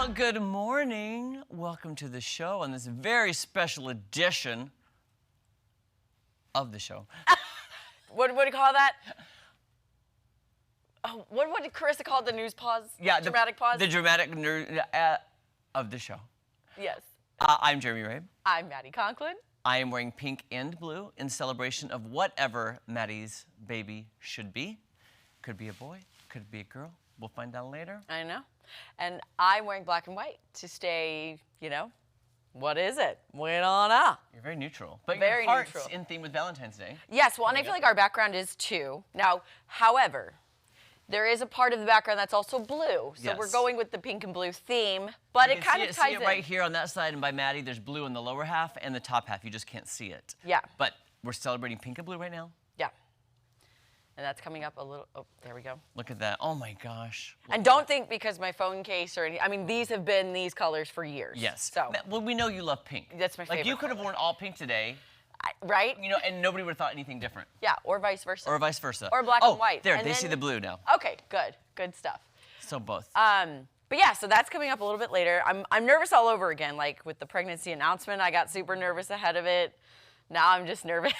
Well, good morning. Welcome to the show on this very special edition of the show. What do you call that? Oh, what did Carissa call it? The news pause? Yeah, dramatic pause? The dramatic of the show. Yes. I'm Jeremy Ray. I'm Maddie Conklin. I am wearing pink and blue in celebration of whatever Maddie's baby should be. Could be a boy, could be a girl. We'll find out later. I know. And I'm wearing black and white to stay, what is it? Wait on up. You're very neutral. But Very your heart's neutral. in theme with Valentine's Day. Yes, well, and I feel like our background is too. Now, however, there is a part of the background that's also blue. So we're Yes. going with the pink and blue theme, but You it can kind of ties see it in. right here on that side, and by Maddie, there's blue in the lower half and the top half. You just can't see it. Yeah. But we're celebrating pink and blue right now. Yeah. And that's coming up a little, oh, there we go. Look at that. Oh my gosh. And don't think because my phone case or any, I mean, these have been these colors for years. Yes. So, Well, we know you love pink. That's my Like you favorite could have worn all pink today, right? and nobody would have thought anything different. Yeah, or vice versa. Or vice versa. Or black oh, and white. There, And they see the then- blue now. Okay, good stuff. So both. But yeah, so that's coming up a little bit later. I'm nervous all over again. Like with the pregnancy announcement, I got super nervous ahead of it. Now I'm just nervous.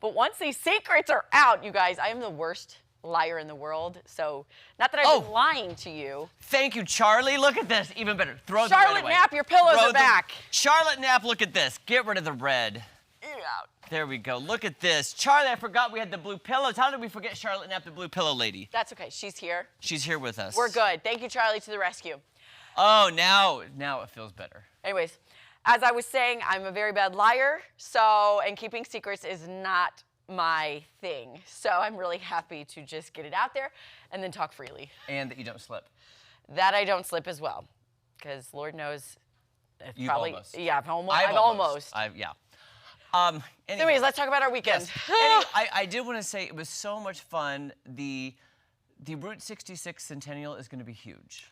But once these secrets are out, you guys, I am the worst liar in the world. So not that I've been lying to you. Thank you, Charlie. Look at this. Even better. Throw the red Charlotte away. Knapp, your pillows Throw are back. Charlotte Knapp, look at this. Get rid of the red. Eat it out. There we go. Look at this. Charlie, I forgot we had the blue pillows. How did we forget Charlotte Knapp, the blue pillow lady? That's okay. She's here. She's here with us. We're good. Thank you, Charlie, to the rescue. Oh, now it feels better. Anyways, as I was saying, I'm a very bad liar. And keeping secrets is not my thing. So I'm really happy to just get it out there and then talk freely. And that you don't slip. That I don't slip as well. Because Lord knows, it's You've probably, almost. yeah, I've almost. Yeah. Anyways, let's talk about our weekend. Yes. Anyway, I did want to say it was so much fun. The Route 66 Centennial is going to be huge.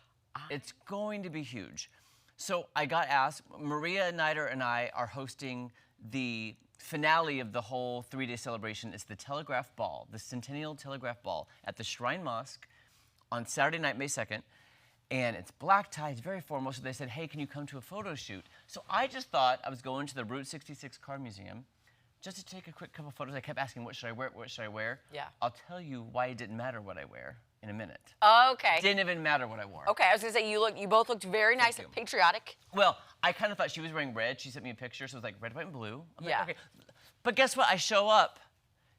It's going to be huge. So I got asked, Maria Nider and I are hosting the finale of the whole 3-day celebration. It's the Telegraph Ball, the Centennial Telegraph Ball at the Shrine Mosque on Saturday night, May 2nd. And it's black tie, it's very formal. So they said, hey, can you come to a photo shoot? So I just thought I was going to the Route 66 Car Museum just to take a quick couple photos. I kept asking, what should I wear? What should I wear? Yeah. I'll tell you why it didn't matter what I wear in a minute. Okay. Didn't even matter what I wore. Okay, I was gonna say you both looked very nice you. and patriotic. Well, I kind of thought she was wearing red. She sent me a picture, so it was like red, white, and blue. I'm Yeah. Like, okay. But guess what? I show up.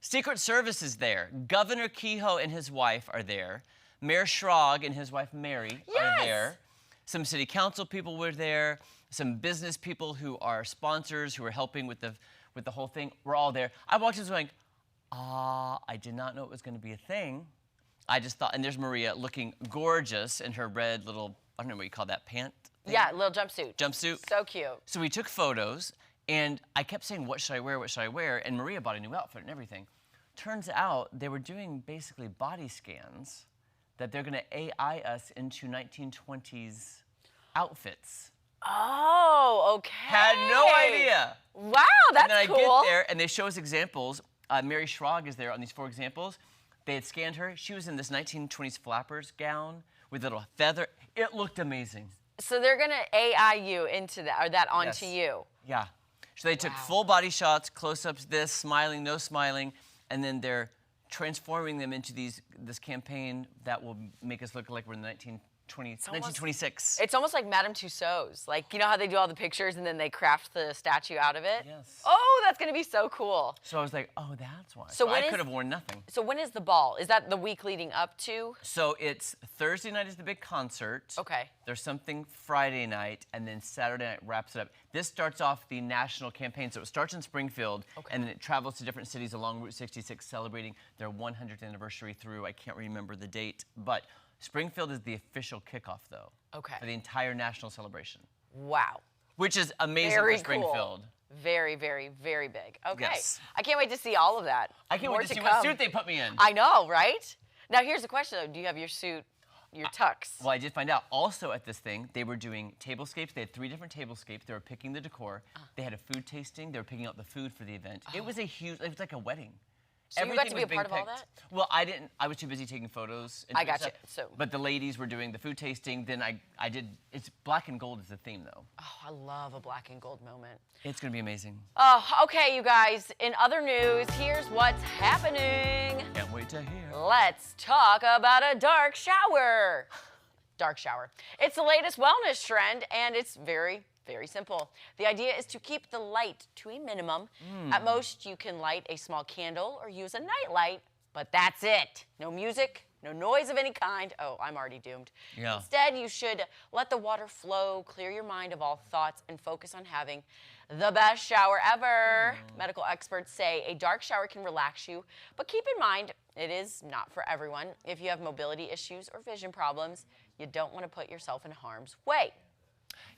Secret Service is there. Governor Kehoe and his wife are there. Mayor Schrag and his wife Mary are there. Some city council people were there. Some business people who are sponsors who are helping with the whole thing. We're all there. I walked in going, I did not know it was going to be a thing. I just thought, and there's Maria looking gorgeous in her red little, I don't know what you call that, pant thing? Yeah, little jumpsuit. Jumpsuit. So cute. So we took photos, and I kept saying, what should I wear, what should I wear? And Maria bought a new outfit and everything. Turns out they were doing basically body scans that they're gonna AI us into 1920s outfits. Oh, okay. Had no idea. Wow, that's And then cool. I get there, and they show us examples. Mary Schrag is there on these 4 examples. They had scanned her. She was in this 1920s flappers gown with a little feather. It looked amazing. So they're gonna AI you into that, or that onto Yes. you. Yeah. So they took full body shots, close-ups, this, smiling, no smiling, and then they're transforming them into this campaign that will make us look like we're in the 1926. It's almost like Madame Tussauds. Like, you know how they do all the pictures and then they craft the statue out of it? Yes. Oh, that's gonna be so cool. So I was like, oh, that's why. So So when I is- could have worn nothing. So when is the ball? Is that the week leading up to? So it's Thursday night is the big concert. Okay. There's something Friday night, and then Saturday night wraps it up. This starts off the national campaign. So it starts in Springfield, and then it travels to different cities along Route 66, celebrating their 100th anniversary through, I can't remember the date, but Springfield is the official kickoff, though. Okay. For the entire national celebration, Wow. which is amazing Very for Springfield. cool. Very, very, very big. Okay. Yes. I can't wait to see all of that. I can't More wait to see come. what suit they put me in. I know, right? Now here's the question though. Do you have your suit, your tux? Well, I did find out. Also at this thing, they were doing tablescapes. They had 3 different tablescapes. They were picking the decor. They had a food tasting. They were picking out the food for the event. It was a huge, it was like a wedding. So you got to be a part of all that? Well, I didn't. I was too busy taking photos. And I doing got you. stuff. So- But the ladies were doing the food tasting. Then I did. It's black and gold is the theme though. Oh, I love a black and gold moment. It's gonna be amazing. Oh, okay, you guys. In other news, here's what's happening. Can't wait to hear. Let's talk about a dark shower. Dark shower. It's the latest wellness trend, and it's very, very simple. The idea is to keep the light to a minimum. At most, you can light a small candle or use a night light, but that's it. No music, no noise of any kind. Oh, I'm already doomed. Yeah. Instead, you should let the water flow, clear your mind of all thoughts, and focus on having the best shower ever. Medical experts say a dark shower can relax you, but keep in mind, it is not for everyone. If you have mobility issues or vision problems, you don't want to put yourself in harm's way.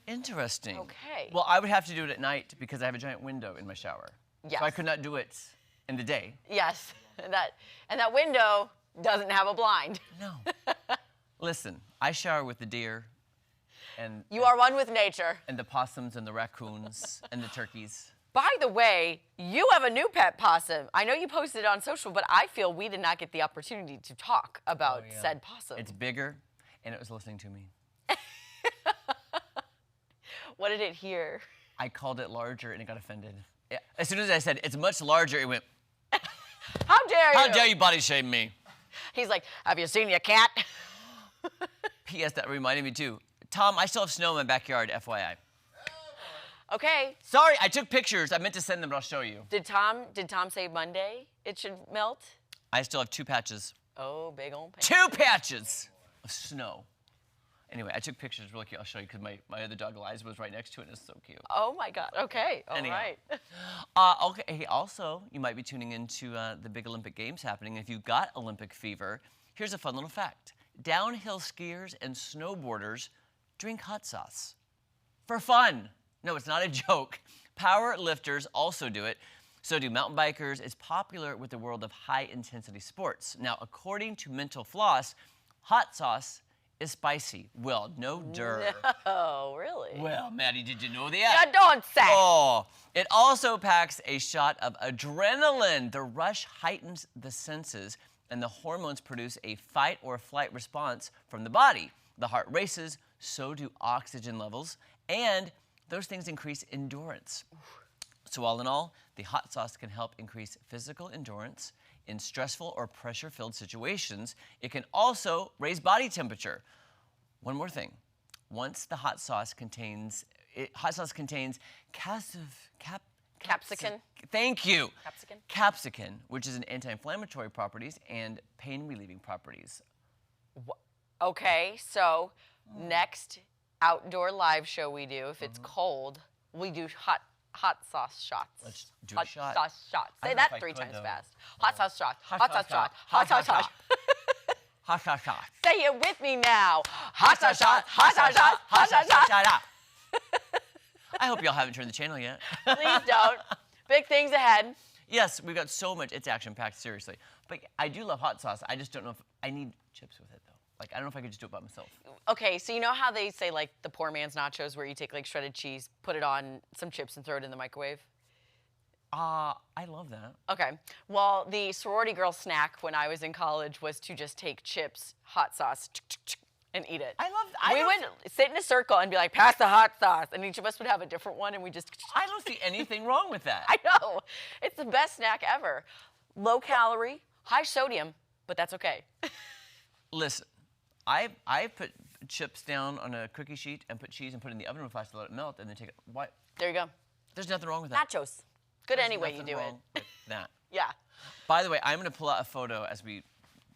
Interesting. Okay. Well, I would have to do it at night because I have a giant window in my shower. Yes. So I could not do it in the day. Yes, and that window doesn't have a blind. No. Listen, I shower with the deer and You are one with nature. and the possums and the raccoons and the turkeys. By the way, you have a new pet possum. I know you posted it on social, but I feel we did not get the opportunity to talk about Yeah. said possum. It's bigger and it was listening to me. What did it hear? I called it larger and it got offended. Yeah. As soon as I said it's much larger, it went, How dare you? how dare you body shame me? He's like, have you seen your cat? P.S. That reminded me too. Tom, I still have snow in my backyard, FYI. Okay. Sorry, I took pictures. I meant to send them, but I'll show you. Did Tom say Monday it should melt? I still have 2 patches. Oh, big old pain. 2 patches of snow. Anyway, I took pictures really cute. I'll show you because my other dog, Eliza, was right next to it and it's so cute. Oh my God. Okay. All Anyhow. right. Okay. Hey, also, you might be tuning into the big Olympic Games happening. If you've got Olympic fever, here's a fun little fact. Downhill skiers and snowboarders drink hot sauce for fun. No, it's not a joke. Power lifters also do it. So do mountain bikers. It's popular with the world of high-intensity sports. Now, according to Mental Floss, hot sauce is spicy. Well, no dur. Oh, really? Well, Maddie, did you know that? Yeah, don't say. Oh, it also packs a shot of adrenaline. The rush heightens the senses, and the hormones produce a fight or flight response from the body. The heart races, so do oxygen levels, and those things increase endurance. So all in all, the hot sauce can help increase physical endurance in stressful or pressure-filled situations. It can also raise body temperature. One more thing. Once the hot sauce contains Capsicum. Thank you. Capsicum? Capsicum, which is an anti-inflammatory properties and pain-relieving properties. Okay, so next outdoor live show we do, if it's cold, we do hot sauce shots. Let's do a hot shot. sauce shots. I Say don't know if that I 3 could, times though. fast. Hot sauce shot. Hot Hot sauce sauce shot. shot. Hot sauce shot. Hot sauce shot. Say it with me now. Hot sauce shot. Hot sauce shot. Hot sauce shot. I hope y'all haven't turned the channel yet. Please don't. Big things ahead. Yes, we've got so much. It's action-packed, seriously. But I do love hot sauce. I just don't know if I need chips with it, though. Like, I don't know if I could just do it by myself. Okay, so you know how they say, like, the poor man's nachos where you take, like, shredded cheese, put it on some chips, and throw it in the microwave? I love that. Okay. Well, the sorority girl snack when I was in college was to just take chips, hot sauce, and eat it. We would sit in a circle and be like, pass the hot sauce. And each of us would have a different one, and we just... I don't see anything wrong with that. I know. It's the best snack ever. Low calorie, high sodium, but that's okay. Listen, I put chips down on a cookie sheet and put cheese and put it in the oven real fast to let it melt and then take it. Why? There you go. There's nothing wrong with that. Nachos. Good There's any way you nothing do it. wrong with that. Yeah. By the way, I'm going to pull out a photo as we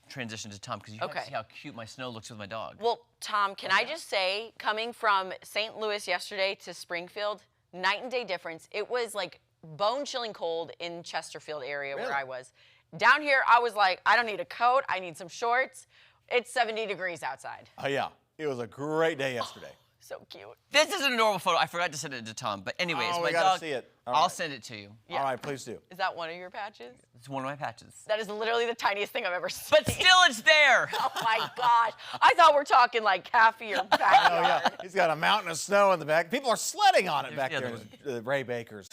transition to Tom because you have Okay. to see how cute my snow looks with my dog. Well, Tom, can I just say, coming from St. Louis yesterday to Springfield, night and day difference. It was like bone-chilling cold in Chesterfield area where I was. Down here, I was like, I don't need a coat. I need some shorts. It's 70 degrees outside. Oh, yeah. It was a great day yesterday. So cute. This isn't a normal photo. I forgot to send it to Tom. But anyways, Oh, my we gotta dog. see it. All I'll right. send it to you. Yeah. All right, please do. Is that one of your patches? It's one of my patches. That is literally the tiniest thing I've ever seen. But still, it's there. Oh my gosh. I thought we're talking like half of your backyard. Oh, yeah. He's got a mountain of snow in the back. People are sledding on it back the there other in Ray Baker's.